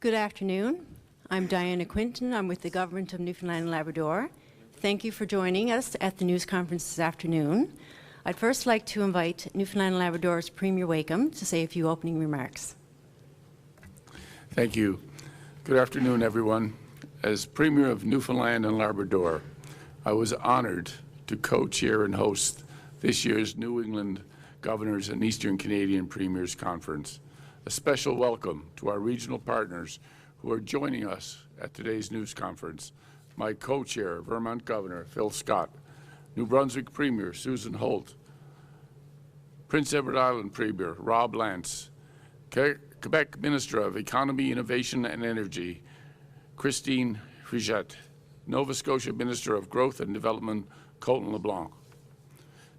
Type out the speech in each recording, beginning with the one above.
Good afternoon. I'm Diana Quinton. I'm with the Government of Newfoundland and Labrador. Thank you for joining us at the news conference this afternoon. I'd first like to invite Newfoundland and Labrador's Premier Wakeham to say a few opening remarks. Thank you. Good afternoon, everyone. As Premier of Newfoundland and Labrador, I was honored to co-chair and host this year's New England Governors and Eastern Canadian Premiers Conference. A special welcome to our regional partners who are joining us at today's news conference. My co-chair, Vermont Governor Phil Scott, New Brunswick Premier Susan Holt, Prince Edward Island Premier Rob Lance, Quebec Minister of Economy, Innovation and Energy Christine Frijette, Nova Scotia Minister of Growth and Development Colton LeBlanc.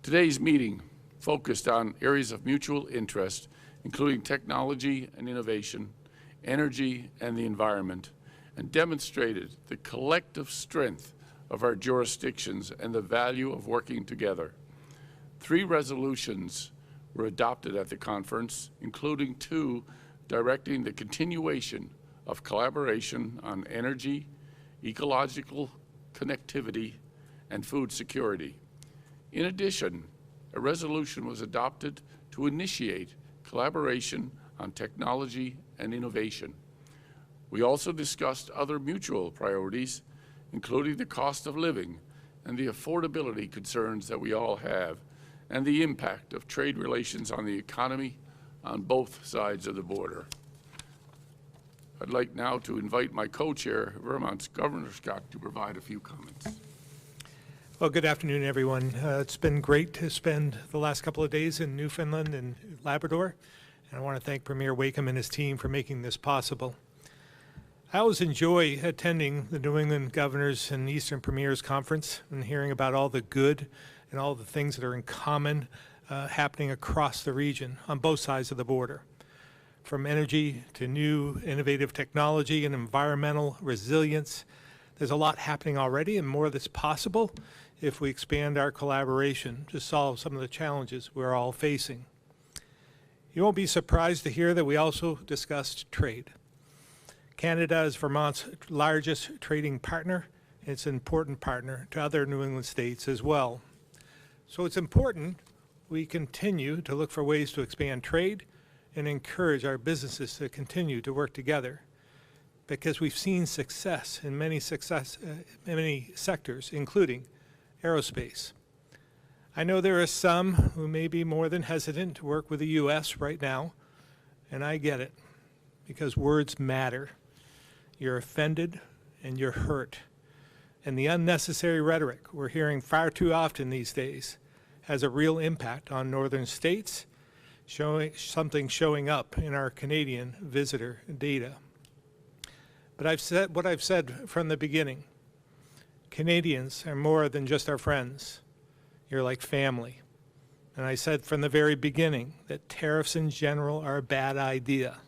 Today's meeting focused on areas of mutual interest, including technology and innovation, energy and the environment, and demonstrated the collective strength of our jurisdictions and the value of working together. 3 resolutions were adopted at the conference, including 2 directing the continuation of collaboration on energy, ecological connectivity, and food security. In addition, a resolution was adopted to initiate collaboration on technology and innovation. We also discussed other mutual priorities, including the cost of living and the affordability concerns that we all have, and the impact of trade relations on the economy on both sides of the border. I'd like now to invite my co-chair, Vermont's Governor Scott, to provide a few comments. Well, good afternoon, everyone. It's been great to spend the last couple of days in Newfoundland and Labrador, and I want to thank Premier Wakeham and his team for making this possible. I always enjoy attending the New England Governors and Eastern Premiers Conference and hearing about all the good and all the things that are in common happening across the region on both sides of the border. From energy to new innovative technology and environmental resilience, there's a lot happening already and more that's possible if we expand our collaboration to solve some of the challenges we're all facing. You won't be surprised to hear that we also discussed trade. Canada is Vermont's largest trading partner. It's an important partner to other New England states as well. So it's important we continue to look for ways to expand trade and encourage our businesses to continue to work together, because we've seen success in many sectors, including aerospace. I know there are some who may be more than hesitant to work with the U.S. right now, and I get it, because words matter. You're offended and you're hurt. And the unnecessary rhetoric we're hearing far too often these days has a real impact on northern states, showing up in our Canadian visitor data. But I've said what I've said from the beginning. Canadians are more than just our friends. You're like family. And I said from the very beginning that tariffs in general are a bad idea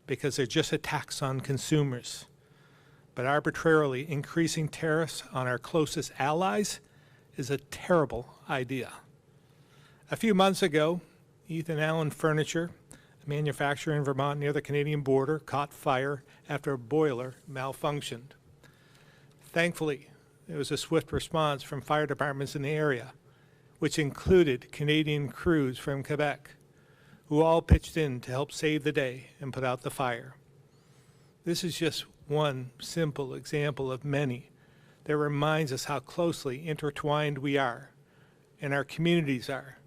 because they're just a tax on consumers. But arbitrarily increasing tariffs on our closest allies is a terrible idea. A few months ago, Ethan Allen Furniture, a manufacturer in Vermont near the Canadian border, caught fire after a boiler malfunctioned. Thankfully, there was a swift response from fire departments in the area, which included Canadian crews from Quebec, who all pitched in to help save the day and put out the fire. This is just one simple example of many that reminds us how closely intertwined we are and our communities are.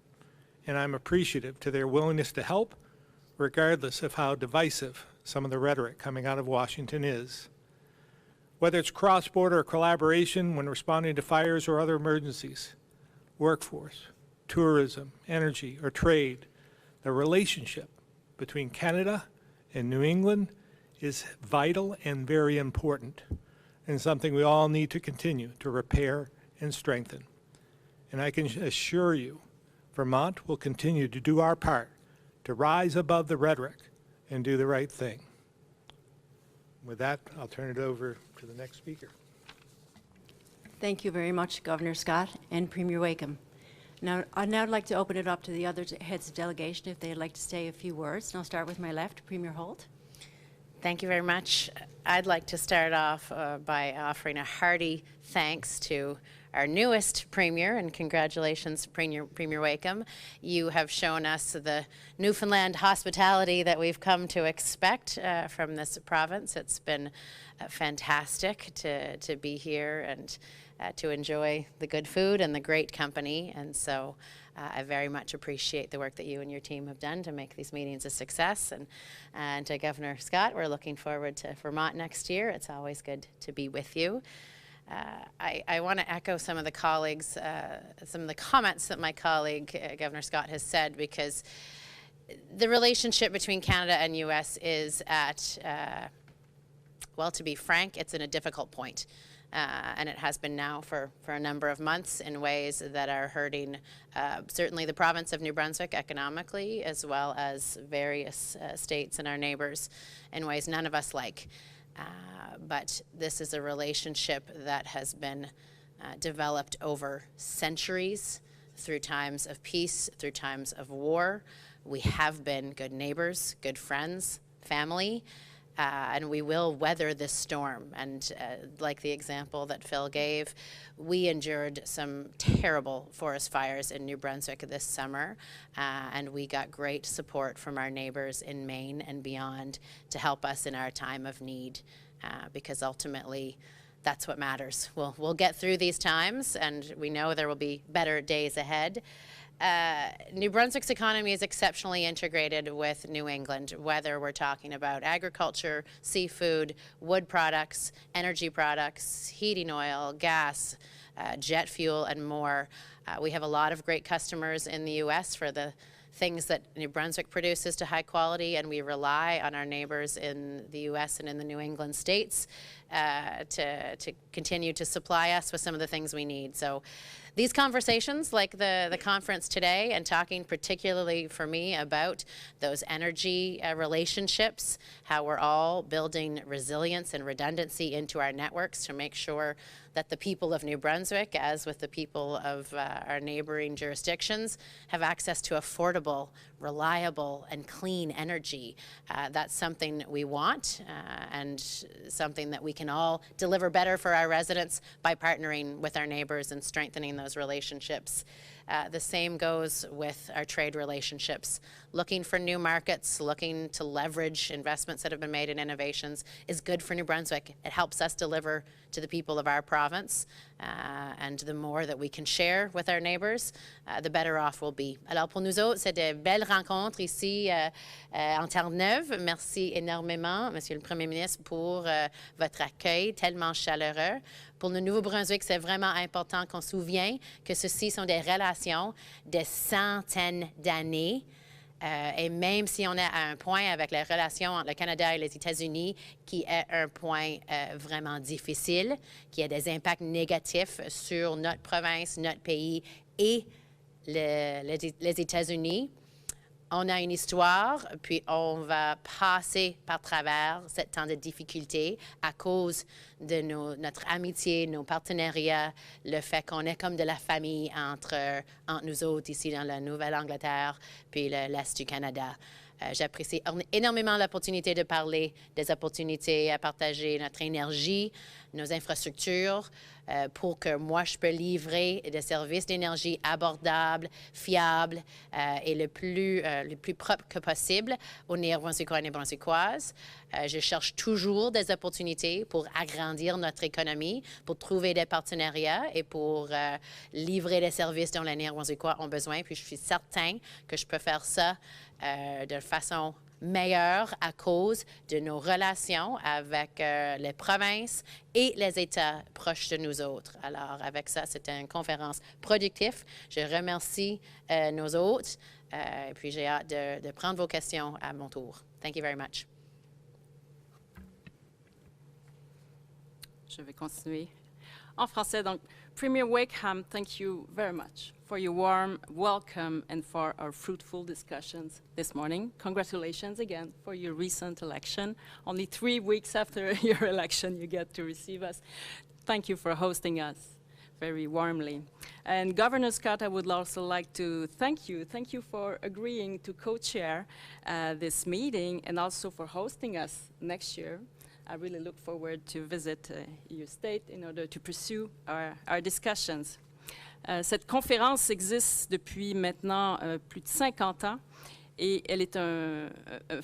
And I'm appreciative to their willingness to help, regardless of how divisive some of the rhetoric coming out of Washington is. Whether it's cross-border collaboration when responding to fires or other emergencies, workforce, tourism, energy, or trade, the relationship between Canada and New England is vital and very important, and something we all need to continue to repair and strengthen. And I can assure you, Vermont will continue to do our part to rise above the rhetoric and do the right thing. With that, I'll turn it over to the next speaker. Thank you very much, Governor Scott and Premier Wakeham. Now, I'd now like to open it up to the other heads of delegation if they'd like to say a few words. And I'll start with my left, Premier Holt. Thank you very much. I'd like to start off by offering a hearty thanks to our newest Premier, and congratulations, Premier Wakeham. You have shown us the Newfoundland hospitality that we've come to expect from this province. It's been fantastic to be here and to enjoy the good food and the great company, and so I very much appreciate the work that you and your team have done to make these meetings a success. And to Governor Scott, we're looking forward to Vermont next year. It's always good to be with you. I want to echo some of the colleagues, some of the comments that my colleague, Governor Scott, has said, because the relationship between Canada and U.S. is at, well, to be frank, it's in a difficult point. And it has been now for a number of months in ways that are hurting certainly the province of New Brunswick economically, as well as various states and our neighbors in ways none of us like. But this is a relationship that has been developed over centuries, through times of peace, through times of war. We have been good neighbors, good friends, family. And we will weather this storm. And like the example that Phil gave, we endured some terrible forest fires in New Brunswick this summer, and we got great support from our neighbors in Maine and beyond to help us in our time of need, because ultimately that's what matters. We'll get through these times, and we know there will be better days ahead. New Brunswick's economy is exceptionally integrated with New England, whether we're talking about agriculture, seafood, wood products, energy products, heating oil, gas, jet fuel, and more. We have a lot of great customers in the U.S. for the things that New Brunswick produces to high quality, and we rely on our neighbors in the U.S. and in the New England states to continue to supply us with some of the things we need. So these conversations, like the conference today, and talking particularly for me about those energy relationships, how we're all building resilience and redundancy into our networks to make sure that the people of New Brunswick, as with the people of our neighboring jurisdictions, have access to affordable, reliable, and clean energy. That's something that we want, and something that we can all deliver better for our residents by partnering with our neighbors and strengthening those relationships. The same goes with our trade relationships. Looking for new markets, looking to leverage investments that have been made in innovations is good for New Brunswick. It helps us deliver to the people of our province, and the more that we can share with our neighbors, the better off we'll be. Alors pour nous autres, c'est de belles rencontres ici en Terre-Neuve. Merci énormément, Monsieur le Premier ministre, pour votre accueil tellement chaleureux. Pour le Nouveau-Brunswick, c'est vraiment important qu'on se souvienne que ceci sont des relations de centaines d'années. Et même si on est à un point avec les relations entre le Canada et les États-Unis, qui est un point vraiment difficile, qui a des impacts négatifs sur notre province, notre pays et les États-Unis, on a une histoire, puis on va passer par travers ce temps de difficulté à cause de notre amitié, nos partenariats, le fait qu'on est comme de la famille entre nous autres ici dans la Nouvelle-Angleterre, puis l'Est du Canada. J'apprécie énormément l'opportunité de parler des opportunités à partager notre énergie, nos infrastructures, pour que moi, je peux livrer des services d'énergie abordables, fiables et le plus propre que possible aux Néo-Brunswickois et Néo-Brunswickoises. Je cherche toujours des opportunités pour agrandir notre économie, pour trouver des partenariats et pour livrer des services dont les Néo-Brunswickois ont besoin. Puis je suis certain que je peux faire ça de façon meilleure à cause de nos relations avec les provinces et les États proches de nous autres. Alors, avec ça, c'était une conférence productive. Je remercie nos hôtes et puis j'ai hâte de prendre vos questions à mon tour. Thank you very much. Je vais continuer en français. Donc, Premier Wakeham, thank you very much for your warm welcome and for our fruitful discussions this morning. Congratulations again for your recent election. Only 3 weeks after your election, you get to receive us. Thank you for hosting us very warmly. And Governor Scott, I would also like to thank you. Thank you for agreeing to co-chair this meeting and also for hosting us next year. I really look forward to visit your state in order to pursue our discussions. Cette conférence existe depuis maintenant plus de 50 ans et elle est un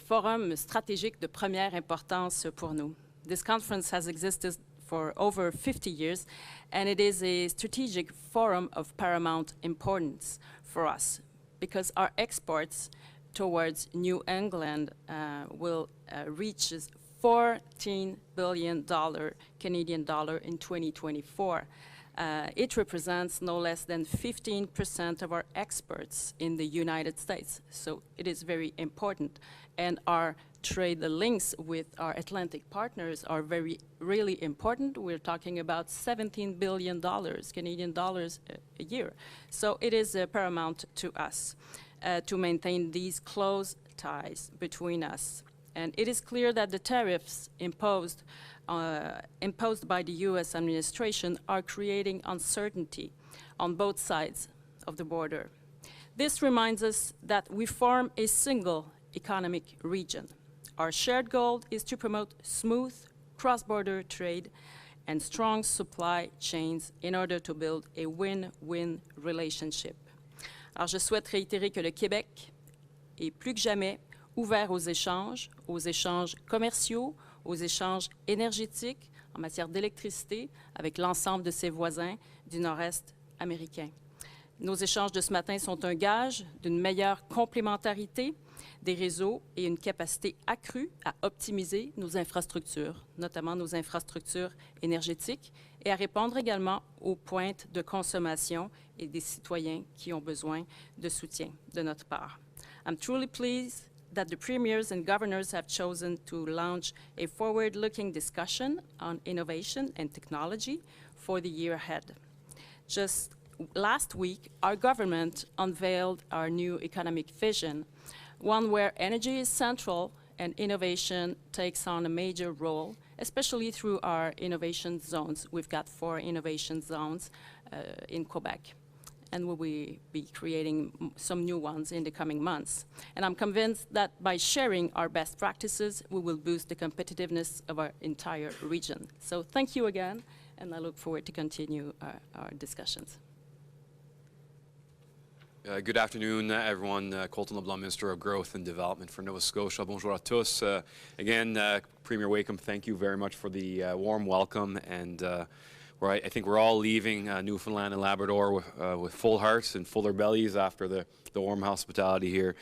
forum stratégique de première importance pour nous. This conference has existed for over 50 years, and it is a strategic forum of paramount importance for us because our exports towards New England will reach $14 billion Canadian dollar in 2024. It represents no less than 15% of our exports in the United States, so it is very important. And our trade links with our Atlantic partners are really important. We're talking about $17 billion Canadian dollars a year. So it is paramount to us to maintain these close ties between us. And it is clear that the tariffs imposed by the U.S. administration are creating uncertainty on both sides of the border. This reminds us that we form a single economic region. Our shared goal is to promote smooth cross-border trade and strong supply chains in order to build a win-win relationship. Alors, je souhaite réitérer que le Québec est plus que jamais ouvert aux échanges commerciaux, aux échanges énergétiques en matière d'électricité avec l'ensemble de ses voisins du nord-est américain. Nos échanges de ce matin sont un gage d'une meilleure complémentarité des réseaux et une capacité accrue à optimiser nos infrastructures, notamment nos infrastructures énergétiques, et à répondre également aux pointes de consommation et des citoyens qui ont besoin de soutien de notre part. I'm truly pleased that the premiers and governors have chosen to launch a forward-looking discussion on innovation and technology for the year ahead. Just last week, our government unveiled our new economic vision, one where energy is central and innovation takes on a major role, especially through our innovation zones. We've got 4 innovation zones in Quebec, and we will be creating some new ones in the coming months. And I'm convinced that by sharing our best practices, we will boost the competitiveness of our entire region. So thank you again, and I look forward to continue our discussions. Good afternoon, everyone. Colton LeBlanc, Minister of Growth and Development for Nova Scotia. Bonjour à tous. Again, Premier Wakeham, thank you very much for the warm welcome. And I think we're all leaving Newfoundland and Labrador with full hearts and fuller bellies after the warm hospitality here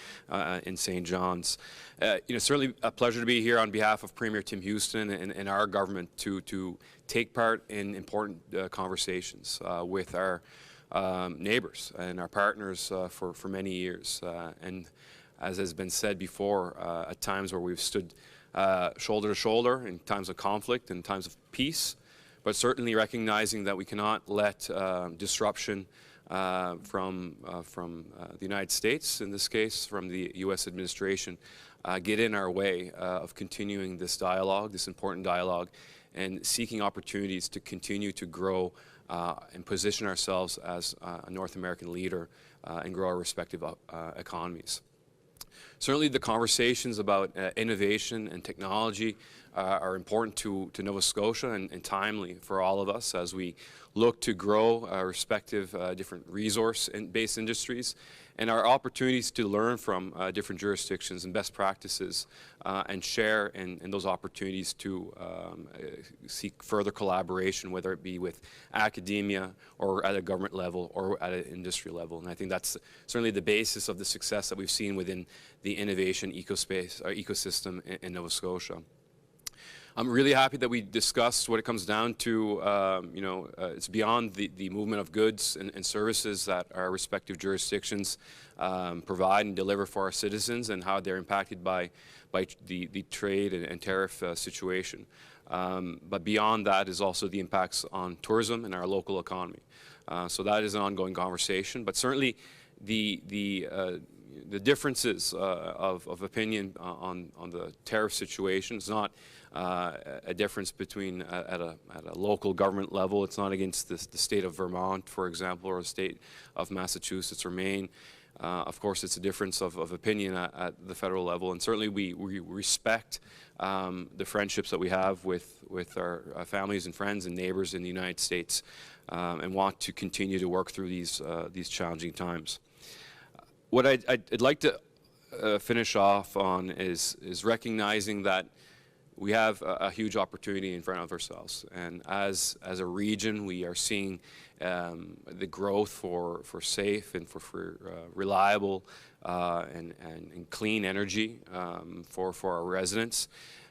in St. John's. Certainly a pleasure to be here on behalf of Premier Tim Houston and our government to take part in important conversations with our neighbors and our partners for many years. And as has been said before, at times where we've stood shoulder to shoulder in times of conflict and times of peace, but certainly recognizing that we cannot let disruption from the United States, in this case from the U.S. administration, get in our way of continuing this dialogue, this important dialogue, and seeking opportunities to continue to grow and position ourselves as a North American leader and grow our respective economies. Certainly the conversations about innovation and technology are important to Nova Scotia and timely for all of us as we look to grow our respective different resource-based industries and our opportunities to learn from different jurisdictions and best practices and share in those opportunities to seek further collaboration, whether it be with academia or at a government level or at an industry level. And I think that's certainly the basis of the success that we've seen within the innovation ecosystem in Nova Scotia. I'm really happy that we discussed what it comes down to. It's beyond the movement of goods and services that our respective jurisdictions provide and deliver for our citizens and how they're impacted by the trade and tariff situation. But beyond that is also the impacts on tourism and our local economy. So that is an ongoing conversation. But certainly the the differences of opinion on the tariff situation. It's not a difference between at a local government level. It's not against the state of Vermont, for example, or the state of Massachusetts or Maine. Of course, it's a difference of opinion at the federal level, and certainly we respect the friendships that we have with our families and friends and neighbors in the United States, and want to continue to work through these challenging times. What I'd like to finish off on is recognizing that we have a huge opportunity in front of ourselves, and as a region, we are seeing the growth for safe and for reliable and clean energy for our residents.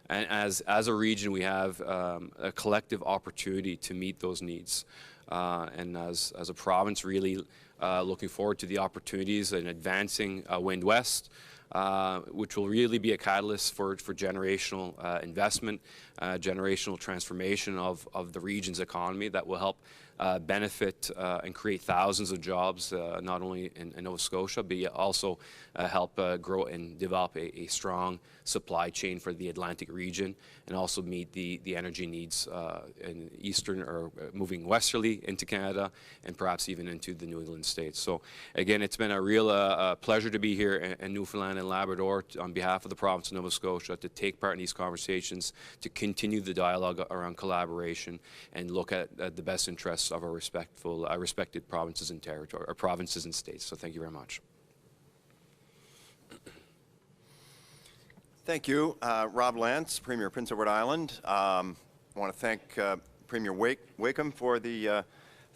And as a region, we have a collective opportunity to meet those needs. And as a province, really looking forward to the opportunities in advancing Wind West, which will really be a catalyst for generational investment, generational transformation of the region's economy that will help benefit and create thousands of jobs, not only in Nova Scotia, but also help grow and develop a strong supply chain for the Atlantic region, and also meet the energy needs in eastern or moving westerly into Canada, and perhaps even into the New England states. So again, it's been a real pleasure to be here in Newfoundland and Labrador on behalf of the province of Nova Scotia, to take part in these conversations, to continue the dialogue around collaboration, and look at the best interests of our respected provinces and territory, or provinces and states. So thank you very much. Thank you, Rob Lance, Premier Prince Edward Island. I want to thank Premier Wakeham for the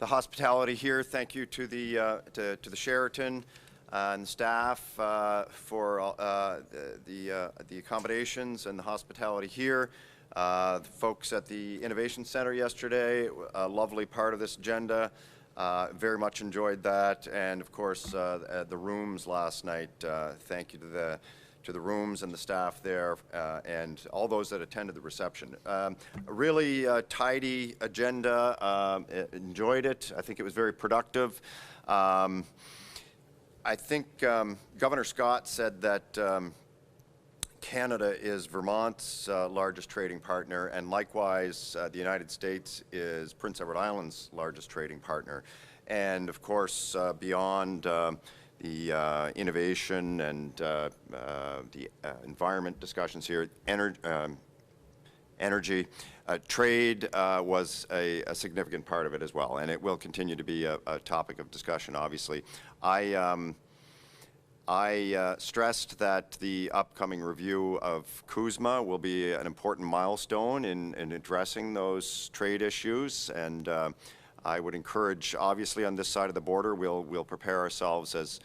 hospitality here. Thank you to the Sheraton and staff for the accommodations and the hospitality here. The folks at the Innovation Center yesterday, a lovely part of this agenda. Very much enjoyed that, and of course the rooms last night. Thank you to the rooms and the staff there, and all those that attended the reception. A really tidy agenda. Enjoyed it. I think it was very productive. I think Governor Scott said that Canada is Vermont's largest trading partner, and likewise the United States is Prince Edward Island's largest trading partner. And of course, beyond the innovation and the environment discussions here, energy, trade was a significant part of it as well, and it will continue to be a topic of discussion, obviously. I stressed that the upcoming review of CUSMA will be an important milestone in addressing those trade issues, and I would encourage, obviously on this side of the border, we'll prepare ourselves as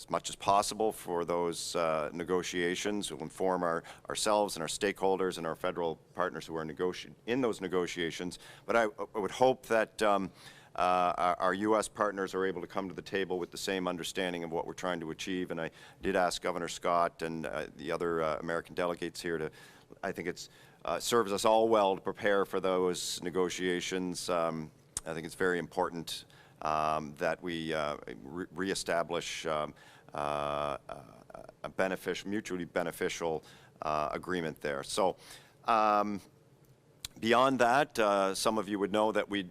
much as possible for those negotiations. We'll inform ourselves and our stakeholders and our federal partners who are in those negotiations. But I would hope that our U.S. partners are able to come to the table with the same understanding of what we're trying to achieve. And I did ask Governor Scott and the other American delegates here to, I think it's serves us all well to prepare for those negotiations. I think it's very important that we reestablish a mutually beneficial agreement there. So beyond that, some of you would know that we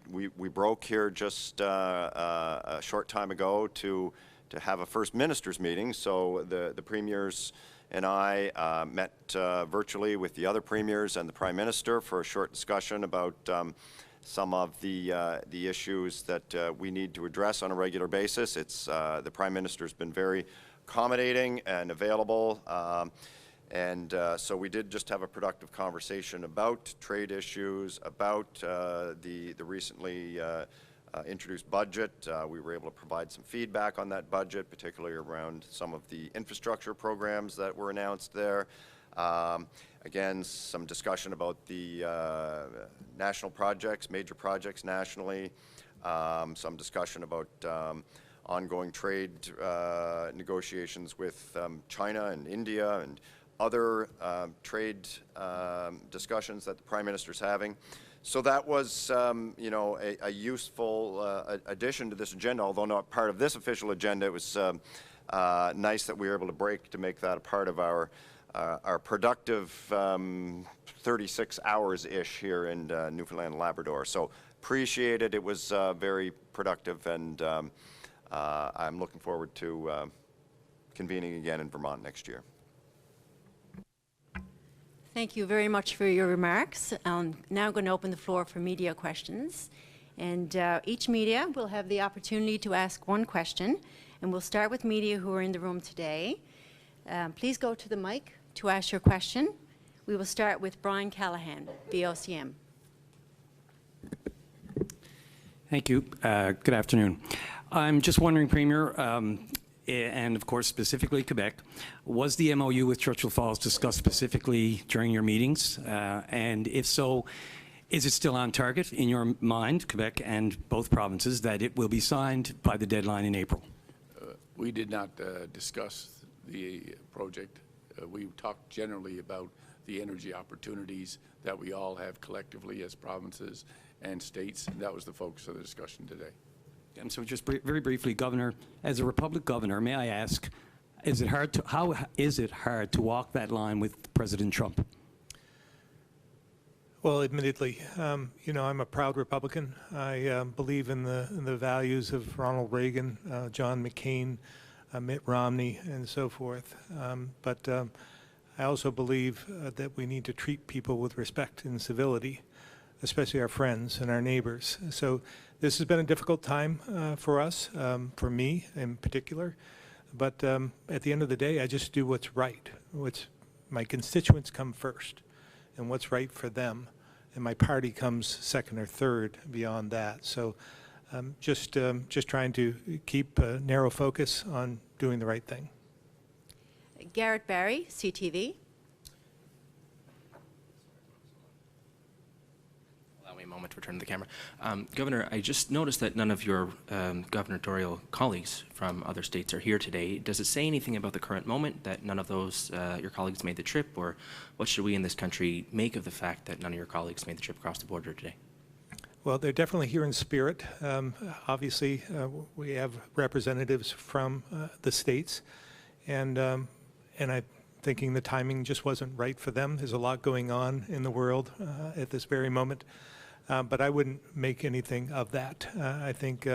broke here just a short time ago to have a First Ministers meeting. So the premiers and I met virtually with the other premiers and the Prime Minister for a short discussion about some of the issues that we need to address on a regular basis. It's the Prime Minister's been very accommodating and available, and so we did just have a productive conversation about trade issues, about the recently introduced budget. We were able to provide some feedback on that budget, particularly around some of the infrastructure programs that were announced there. Again, some discussion about the national projects, major projects nationally, some discussion about ongoing trade negotiations with China and India and other trade discussions that the Prime Minister's having. So that was, you know, a useful addition to this agenda, although not part of this official agenda. It was nice that we were able to break to make that a part of our productive 36 hours-ish here in Newfoundland and Labrador. So appreciate it. It was very productive, and I'm looking forward to convening again in Vermont next year. Thank you very much for your remarks. Now I'm going to open the floor for media questions. And each media will have the opportunity to ask one question. And we'll start with media who are in the room today. Please go to the mic to ask your question. We will start with Brian Callahan, VOCM. Thank you. Good afternoon. I'm just wondering, Premier, and of course specifically Quebec, was the MOU with Churchill Falls discussed specifically during your meetings? And if so, is it still on target in your mind, Quebec and both provinces, that it will be signed by the deadline in April? We did not discuss the project. We talked generally about the energy opportunities that we all have collectively as provinces and states, and that was the focus of the discussion today. And so just very briefly, Governor, as a Republic governor, may I ask, how is it hard to walk that line with President Trump? Well, admittedly, you know, I'm a proud Republican. I believe in the values of Ronald Reagan, John McCain, Mitt Romney, and so forth. But I also believe that we need to treat people with respect and civility, especially our friends and our neighbors. So this has been a difficult time for us, for me in particular. But at the end of the day, I just do what's right. My constituents come first, and what's right for them. And my party comes second or third beyond that. So just trying to keep a narrow focus on doing the right thing. Garrett Barry, CTV. Allow me a moment to return to the camera. Governor, I just noticed that none of your gubernatorial colleagues from other states are here today. Does it say anything about the current moment that none of those your colleagues made the trip, or what should we in this country make of the fact that none of your colleagues made the trip across the border today? Well, they're definitely here in spirit. Obviously, we have representatives from the states, and I'm thinking the timing just wasn't right for them. There's a lot going on in the world at this very moment, but I wouldn't make anything of that. I think,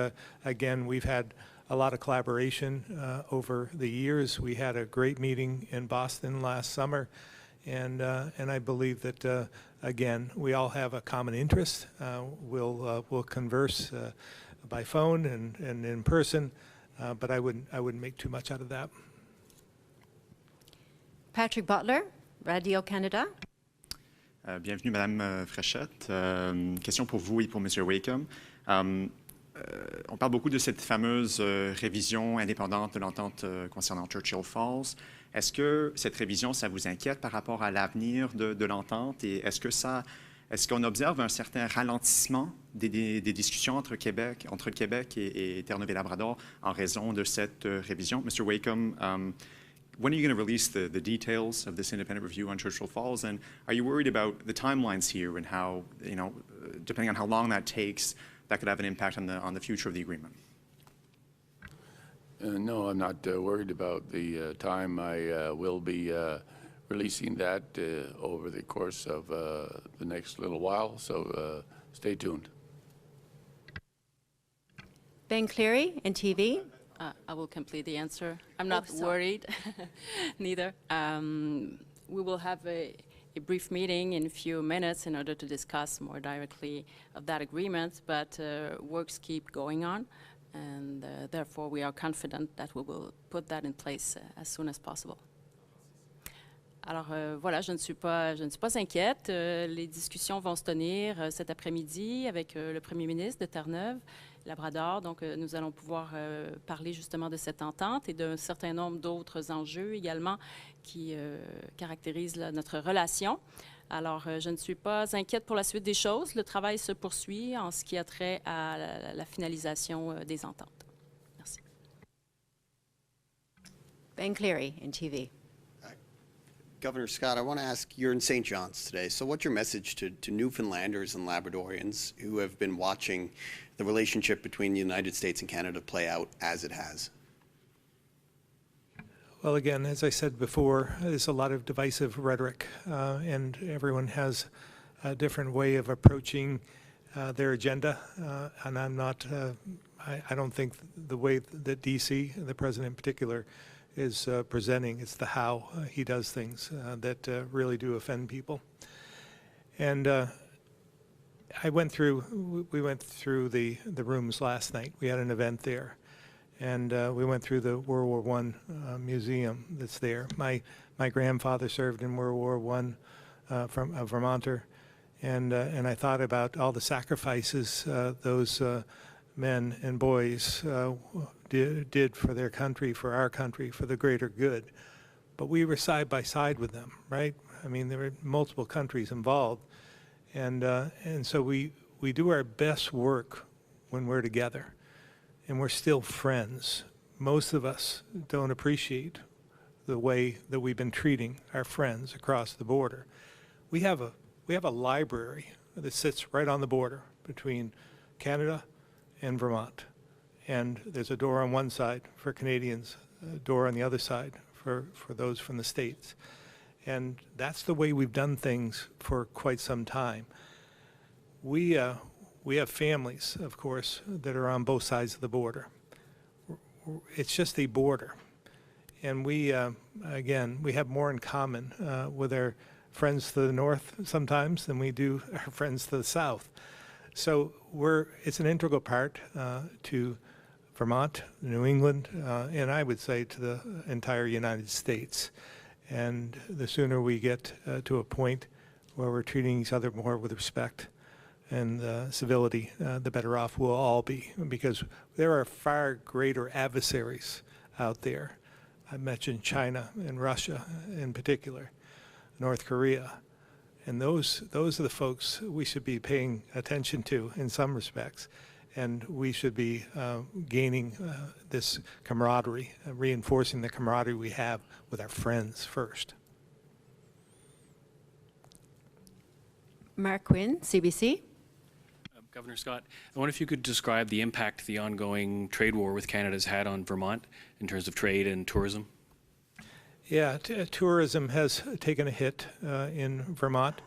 again, we've had a lot of collaboration over the years. We had a great meeting in Boston last summer, and I believe that, again, we all have a common interest. We'll converse by phone and in person, but I wouldn't make too much out of that. Patrick Butler, Radio Canada. Bienvenue, Madame Fréchette. Question pour vous et pour Monsieur Wakeham. On parle beaucoup de cette fameuse révision indépendante de l'entente concernant Churchill Falls. Est-ce que cette révision, ça vous inquiète par rapport à l'avenir de l'entente? Et est-ce qu'on observe un certain ralentissement des discussions entre Québec et Terre-Neuve-et-Labrador en raison de cette révision? Mr. Wakeham, when are you going to release the details of this independent review on Churchill Falls? And are you worried about the timelines here and how, you know, depending on how long that takes, that could have an impact on the future of the agreement? No, I'm not worried about the time. I will be releasing that over the course of the next little while, so stay tuned. Ben Cleary, NTV. I will complete the answer. I'm not worried, neither. We will have a brief meeting in a few minutes in order to discuss more directly of that agreement, but works keep going on, and therefore we are confident that we will put that in place as soon as possible. Alors voilà, je ne suis pas inquiète. Les discussions vont se tenir cet après-midi avec le Premier ministre de Terre-Neuve, Labrador. Donc nous allons pouvoir parler justement de cette entente et d'un certain nombre d'autres enjeux également qui caractérisent notre relation. Alors je ne suis pas inquiète pour la suite des choses. Le travail se poursuit en ce qui a trait à la finalisation des ententes. Merci. Ben Cleary, NTV. Governor Scott, I want to ask, you're in St. John's today, so what's your message to Newfoundlanders and Labradorians who have been watching the relationship between the United States and Canada play out as it has? Well, again, as I said before, there's a lot of divisive rhetoric, and everyone has a different way of approaching their agenda, and I'm not, I don't think the way that D.C., the president in particular, is presenting, it's the how he does things that really do offend people. And we went through the rooms last night. We had an event there. And we went through the World War I museum that's there. My grandfather served in World War I from a Vermonter. And I thought about all the sacrifices those men and boys did for their country, for our country, for the greater good. But we were side by side with them, right? I mean, there were multiple countries involved. And so we do our best work when we're together. And we're still friends. Most of us don't appreciate the way that we've been treating our friends across the border. We have a library that sits right on the border between Canada and Vermont. And there's a door on one side for Canadians, a door on the other side for those from the States. And that's the way we've done things for quite some time. We have families, of course, that are on both sides of the border. It's just a border. And we, again, we have more in common with our friends to the north sometimes than we do our friends to the south. So it's an integral part to Vermont, New England, and I would say to the entire United States. And the sooner we get to a point where we're treating each other more with respect and civility, the better off we'll all be, because there are far greater adversaries out there. I mentioned China and Russia in particular, North Korea, and those are the folks we should be paying attention to in some respects, and we should be gaining this camaraderie, reinforcing the camaraderie we have with our friends first. Mark Quinn, CBC. Governor Scott, I wonder if you could describe the impact the ongoing trade war with Canada has had on Vermont in terms of trade and tourism. Yeah, tourism has taken a hit in Vermont.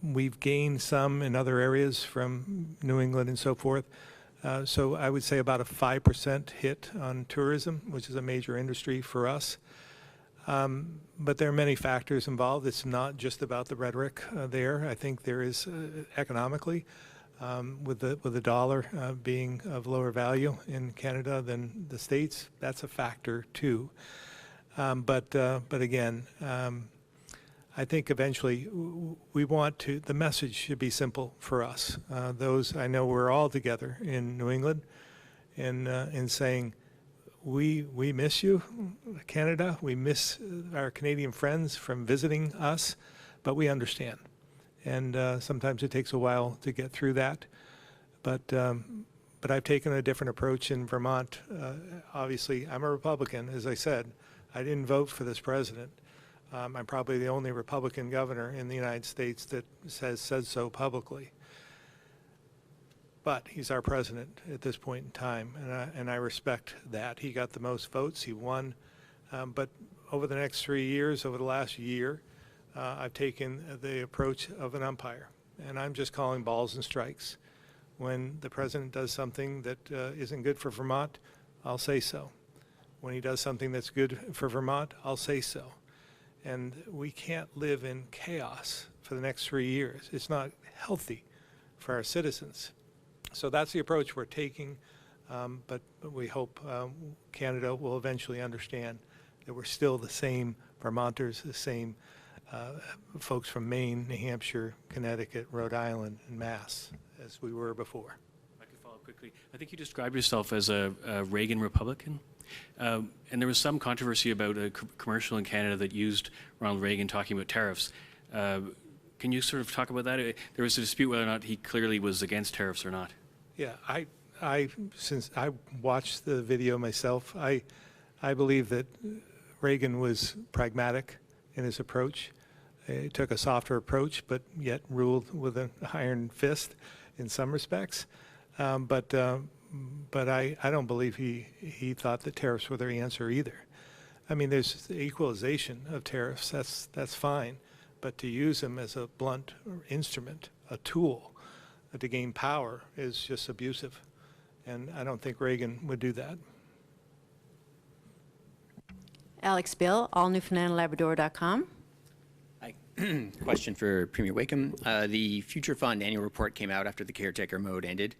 We've gained some in other areas from New England and so forth. So I would say about a 5% hit on tourism, which is a major industry for us. But there are many factors involved. It's not just about the rhetoric there. I think there is economically, with the dollar being of lower value in Canada than the States, that's a factor too. But again, I think eventually we want to, the message should be simple for us. I know we're all together in New England in saying, we miss you, Canada. We miss our Canadian friends from visiting us, but we understand. And sometimes it takes a while to get through that. But I've taken a different approach in Vermont. Obviously, I'm a Republican, as I said. I didn't vote for this president. I'm probably the only Republican governor in the United States that has said so publicly. But he's our president at this point in time, and I respect that. He got the most votes, he won. But over the next 3 years, over the last year, I've taken the approach of an umpire, and I'm just calling balls and strikes. When the president does something that isn't good for Vermont, I'll say so. When he does something that's good for Vermont, I'll say so. And we can't live in chaos for the next 3 years. It's not healthy for our citizens. So that's the approach we're taking, but we hope Canada will eventually understand that we're still the same Vermonters, the same folks from Maine, New Hampshire, Connecticut, Rhode Island, and Mass as we were before. I could follow up quickly. I think you described yourself as a Reagan Republican, and there was some controversy about a commercial in Canada that used Ronald Reagan talking about tariffs. Can you sort of talk about that? There was a dispute whether or not he clearly was against tariffs or not. Yeah, since I watched the video myself, I believe that Reagan was pragmatic in his approach. He took a softer approach, but yet ruled with an iron fist in some respects. But I don't believe he thought that tariffs were the answer either. I mean, there's the equalization of tariffs, that's fine, but to use them as a blunt instrument, a tool to gain power is just abusive. And I don't think Reagan would do that. Alex Bill, allnewfoundlandlabrador.com. Hi. Question for Premier Wakeham. The Future Fund annual report came out after the caretaker mode ended.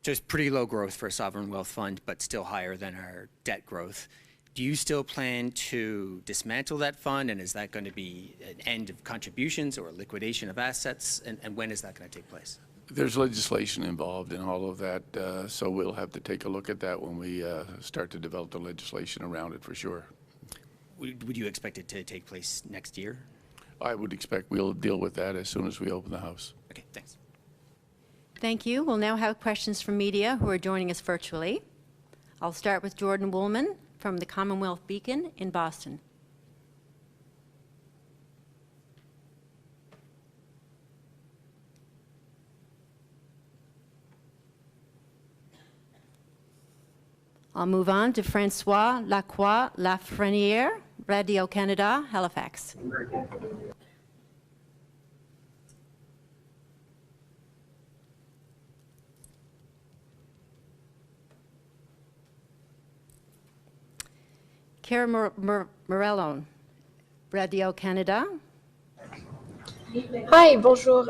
Just pretty low growth for a sovereign wealth fund, but still higher than our debt growth. Do you still plan to dismantle that fund, and is that going to be an end of contributions or liquidation of assets, and when is that going to take place? There's legislation involved in all of that, so we'll have to take a look at that when we start to develop the legislation around it for sure. Would you expect it to take place next year? I would expect we'll deal with that as soon as we open the House. Okay, thanks. Thank you. We'll now have questions from media who are joining us virtually. I'll start with Jordan Woolman from the Commonwealth Beacon in Boston. I'll move on to Francois Lacroix-Lafreniere, Radio-Canada, Halifax. Cara Morellon, Radio-Canada. Hi, bonjour.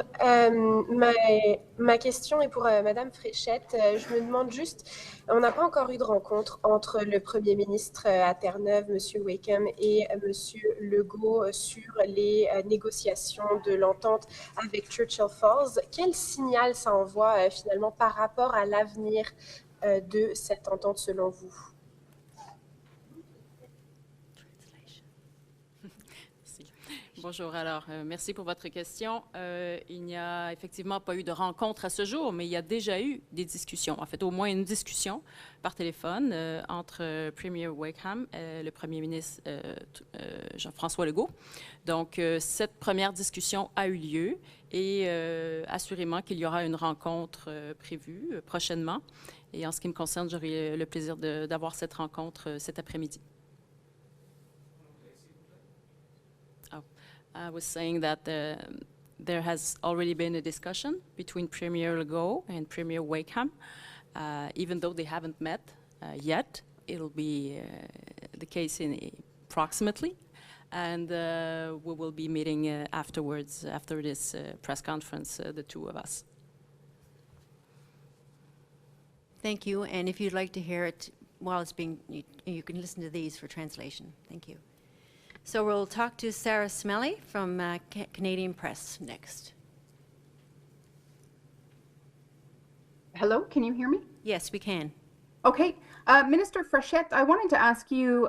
Ma question est pour Madame Fréchette. Je me demande juste, on n'a pas encore eu de rencontre entre le Premier ministre à Terre-Neuve, Monsieur Wakeham, et Monsieur Legault sur les négociations de l'entente avec Churchill Falls. Quel signal ça envoie finalement par rapport à l'avenir de cette entente selon vous? Bonjour, alors merci pour votre question. Il n'y a effectivement pas eu de rencontre à ce jour, mais il y a déjà eu des discussions, en fait au moins une discussion par téléphone entre Premier Wakeham et le Premier ministre Jean-François Legault. Donc cette première discussion a eu lieu et assurément qu'il y aura une rencontre prévue prochainement. Et en ce qui me concerne, j'aurai le plaisir d'avoir cette rencontre cet après-midi. I was saying that there has already been a discussion between Premier Legault and Premier Wakeham. Even though they haven't met yet, it'll be the case in approximately. And we will be meeting afterwards, after this press conference, the two of us. Thank you. And if you'd like to hear it while it's being, you can listen to these for translation. Thank you. So we'll talk to Sarah Smelly from Canadian Press next. Hello, can you hear me? Yes, we can. Okay. Minister Fréchette, I wanted to ask you,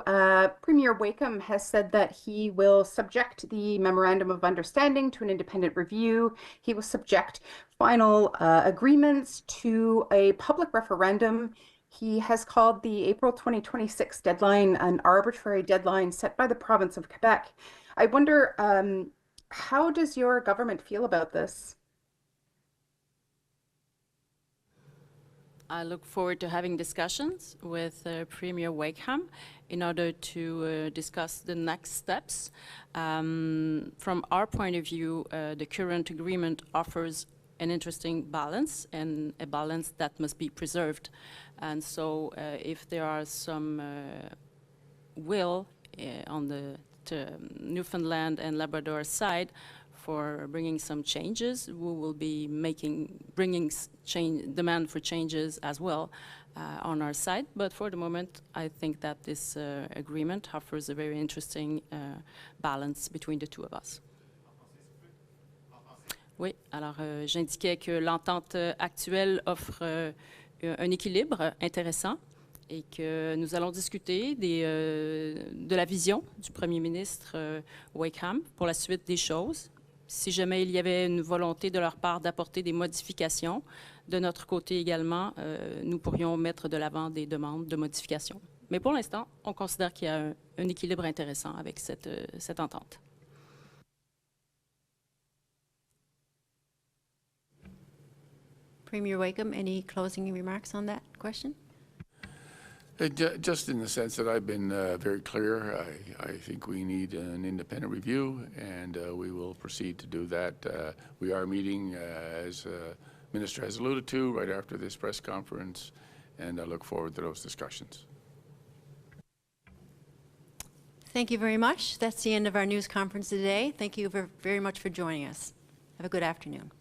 Premier Wakeham has said that he will subject the Memorandum of Understanding to an independent review. He will subject final agreements to a public referendum. He has called the April 2026 deadline an arbitrary deadline set by the province of Quebec. I wonder, how does your government feel about this? I look forward to having discussions with Premier Wakeham in order to discuss the next steps. From our point of view, the current agreement offers an interesting balance, and a balance that must be preserved. And so if there are some will on the Newfoundland and Labrador side for bringing some changes, we will be bringing demand for changes as well on our side. But for the moment, I think that this agreement offers a very interesting balance between the two of us. Oui, alors j'indiquais que l'entente actuelle offre un équilibre intéressant et que nous allons discuter de la vision du Premier ministre Wakeham pour la suite des choses. Si jamais il y avait une volonté de leur part d'apporter des modifications, de notre côté également, nous pourrions mettre de l'avant des demandes de modifications. Mais pour l'instant, on considère qu'il y a un équilibre intéressant avec cette entente. Premier Wakeham, any closing remarks on that question? Just in the sense that I've been very clear, I think we need an independent review, and we will proceed to do that. We are meeting, as Minister has alluded to, right after this press conference, and I look forward to those discussions. Thank you very much. That's the end of our news conference today. Thank you very much for joining us. Have a good afternoon.